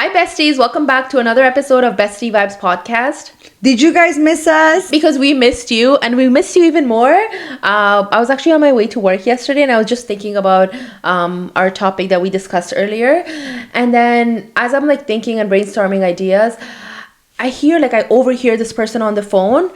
Hi, besties. Welcome back to another episode of Bestie Vibes podcast. Did you guys miss us? Because we missed you and we missed you even more. I was actually on my way to work yesterday and I was just thinking about our topic that we discussed earlier. And then as I'm like thinking and brainstorming ideas, I overhear this person on the phone.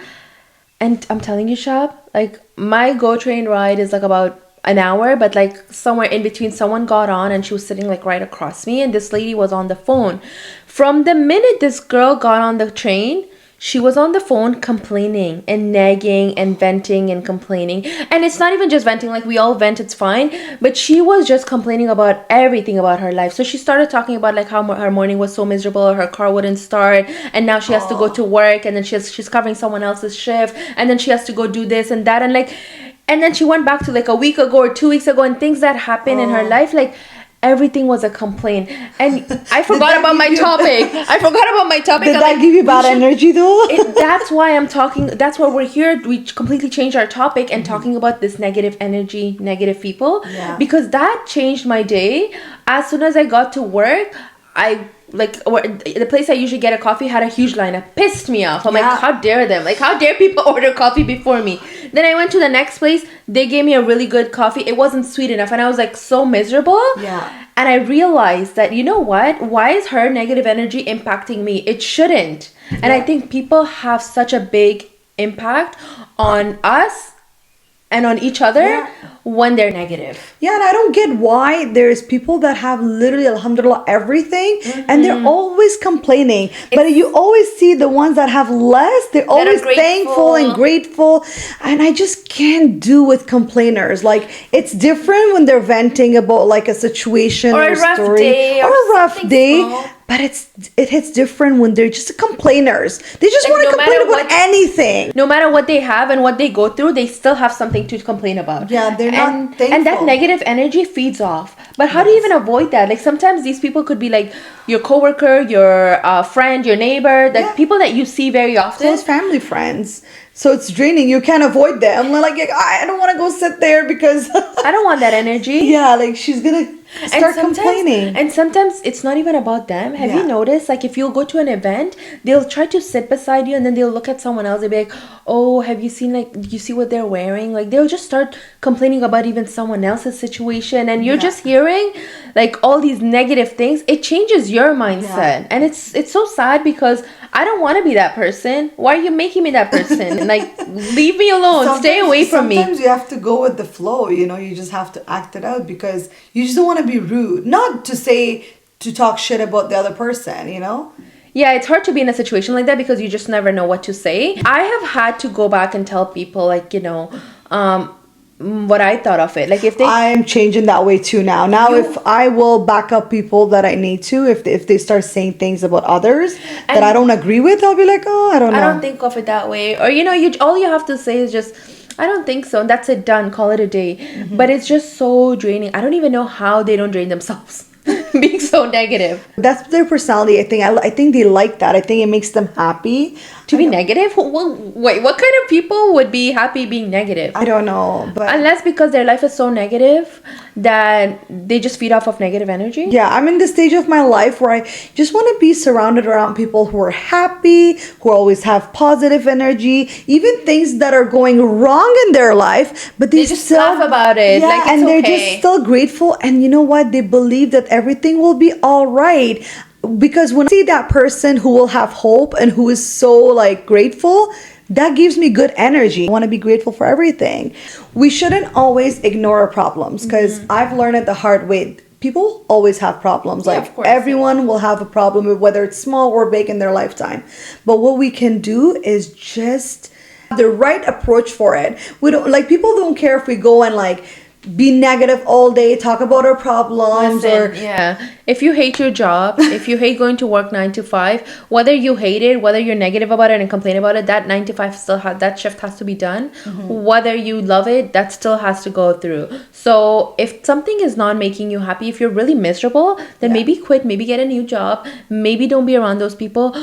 And I'm telling you, Shab, like my GO train ride is like about an hour, but like somewhere in between, someone got on and she was sitting like right across me and this lady was on the phone. From the minute this girl got on the train, she was on the phone complaining and nagging and venting and complaining. And it's not even just venting, like we all vent, it's fine. But she was just complaining about everything about her life. So she started talking about like how her morning was so miserable, her car wouldn't start, and now she has to go to work, and then she's covering someone else's shift, and then she has to go do this and that, and then she went back to like a week ago or 2 weeks ago, and things that happened in her life, like everything was a complaint. And I forgot about my topic. Did that give you bad energy though? That's why I'm talking. That's why we're here. We completely changed our topic and talking about this negative energy, negative people. Yeah. Because that changed my day. As soon as I got to work, the place I usually get a coffee had a huge lineup. Pissed me off. I'm like, how dare them? Like, how dare people order coffee before me? Then I went to the next place. They gave me a really good coffee. It wasn't sweet enough. And I was like so miserable. Yeah. And I realized that, you know what? Why is her negative energy impacting me? It shouldn't. Yeah. And I think people have such a big impact on us and on each other when they're negative. Yeah, and I don't get why there's people that have literally, alhamdulillah, everything, and they're always complaining. But you always see the ones that have less, they're always thankful and grateful. And I just can't do with complainers. Like, it's different when they're venting about like a situation or a story day or a rough day. Small. But it hits different when they're just complainers. They just want to complain about anything. No matter what they have and what they go through, they still have something to complain about. Yeah, they're not thankful. And that negative energy feeds off. But how do you even avoid that? Like sometimes these people could be like your coworker, your friend, your neighbor, people that you see very often. Close family friends. So it's draining. You can't avoid them. Like, I don't want to go sit there because I don't want that energy. Yeah, like she's gonna start complaining. And sometimes it's not even about them. Have you noticed, like if you'll go to an event, they'll try to sit beside you and then they'll look at someone else. They'll be like, oh, have you seen, like, you see what they're wearing? Like they'll just start complaining about even someone else's situation, and you're just hearing like all these negative things. It changes your mindset. And it's so sad because I don't want to be that person. Why are you making me that person? Like, leave me alone. Stay away from me. Sometimes you have to go with the flow, you know. You just have to act it out because you just don't want to be rude. Not to talk shit about the other person, you know? Yeah, it's hard to be in a situation like that because you just never know what to say. I have had to go back and tell people, like, you know, what I thought of it. Like if I'm changing that way too now. If I will back up people that I need to, if they start saying things about others that I don't agree with, I'll be like, oh, I don't know. I don't think of it that way. Or, you know, all you have to say is just, I don't think so. And that's it, done. Call it a day. But it's just so draining. I don't even know how they don't drain themselves. Being so negative. That's their personality. I think they like that. I think it makes them happy to be negative. Wait, what kind of people would be happy being negative? I don't know, but unless because their life is so negative that they just feed off of negative energy. Yeah, I'm in the stage of my life where I just want to be surrounded around people who are happy, who always have positive energy, even things that are going wrong in their life, but they just laugh about it. Yeah, like it's and they're okay. just still grateful. And you know what? They believe that everything will be all right. Because when I see that person who will have hope and who is so like grateful, that gives me good energy. I want to be grateful for everything. We shouldn't always ignore our problems because I've learned it the hard way. People always have problems. Yeah, like everyone will have a problem, whether it's small or big in their lifetime. But what we can do is just have the right approach for it. We don't like people don't care if we go and like be negative all day, talk about our problems. If you hate your job, if you hate going to work 9 to 5, whether you hate it, whether you're negative about it and complain about it, that 9 to 5 that shift has to be done. Whether you love it, that still has to go through. So if something is not making you happy, if you're really miserable, then maybe quit, maybe get a new job, maybe don't be around those people.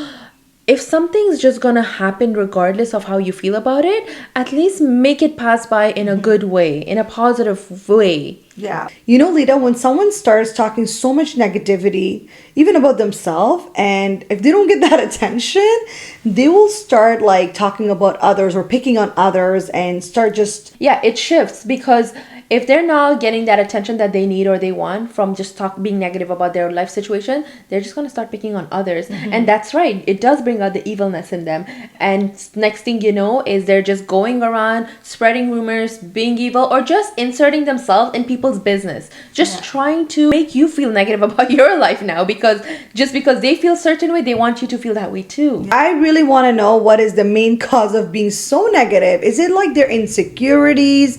if something's just gonna happen regardless of how you feel about it, at least make it pass by in a good way, in a positive way. Yeah. You know, Lita, when someone starts talking so much negativity, even about themselves, and if they don't get that attention, they will start like talking about others or picking on others and start just. Yeah, it shifts because if they're not getting that attention that they need or they want from just being negative about their life situation, they're just going to start picking on others. And that's right, it does bring out the evilness in them, and next thing you know is they're just going around spreading rumors, being evil, or just inserting themselves in people's business, just trying to make you feel negative about your life now, because just because they feel certain way, they want you to feel that way too. I really want to know what is the main cause of being so negative. Is it like their insecurities?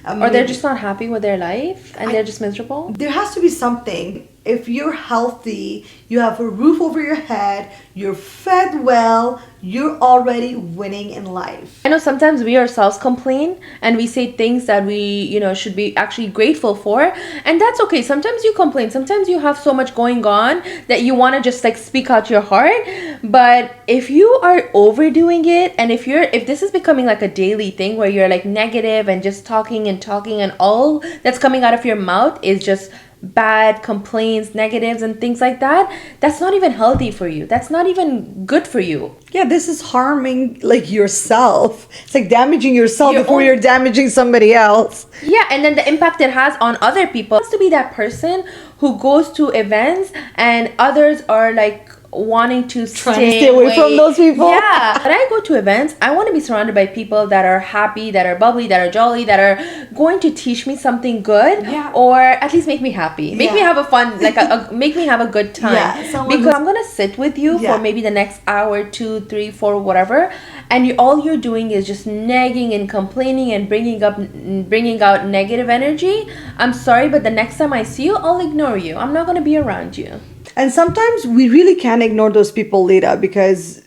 Or they're just not happy with their life and they're just miserable? There has to be something. If you're healthy, you have a roof over your head, you're fed well, you're already winning in life. I know sometimes we ourselves complain and we say things that we, should be actually grateful for. And that's okay. Sometimes you complain. Sometimes you have so much going on that you want to just like speak out your heart. But if you are overdoing it, and if this is becoming like a daily thing where you're like negative and just talking and all that's coming out of your mouth is just bad complaints, negatives, and things like that, that's not even healthy for you. That's not even good for you. Yeah, this is harming like yourself. It's like damaging yourself before own- you're damaging somebody else. Yeah, and then the impact it has on other people. It has to be that person who goes to events and others are like wanting to Trying to stay away from those people. Yeah. When I go to events, I want to be surrounded by people that are happy, that are bubbly, that are jolly, that are going to teach me something good, or at least make me happy. Make me have a fun, like make me have a good time. Yeah, because I'm gonna sit with you for maybe the next hour, 2, 3, 4, whatever, and all you're doing is just nagging and complaining and bringing out negative energy. I'm sorry, but the next time I see you, I'll ignore you. I'm not gonna be around you. And sometimes we really can't ignore those people, Lita, because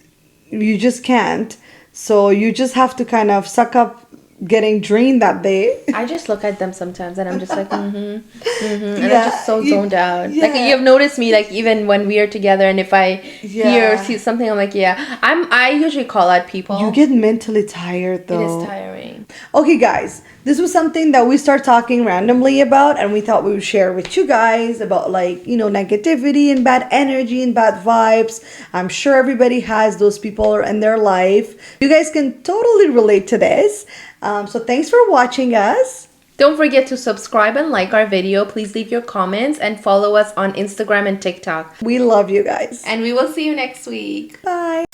you just can't. So you just have to kind of suck up getting drained that day. I just look at them sometimes and I'm just like, and I'm Yeah, just so zoned out. yeah. Like you've noticed me, like even when we are together and if I hear or see something, I'm like, I usually call out people. You get mentally tired though. It is tiring. Okay, guys, this was something that we start talking randomly about, and we thought we would share with you guys about negativity and bad energy and bad vibes. I'm sure everybody has those people in their life. You guys can totally relate to this. So thanks for watching us. Don't forget to subscribe and like our video. Please leave your comments and follow us on Instagram and TikTok. We love you guys. And we will see you next week. Bye.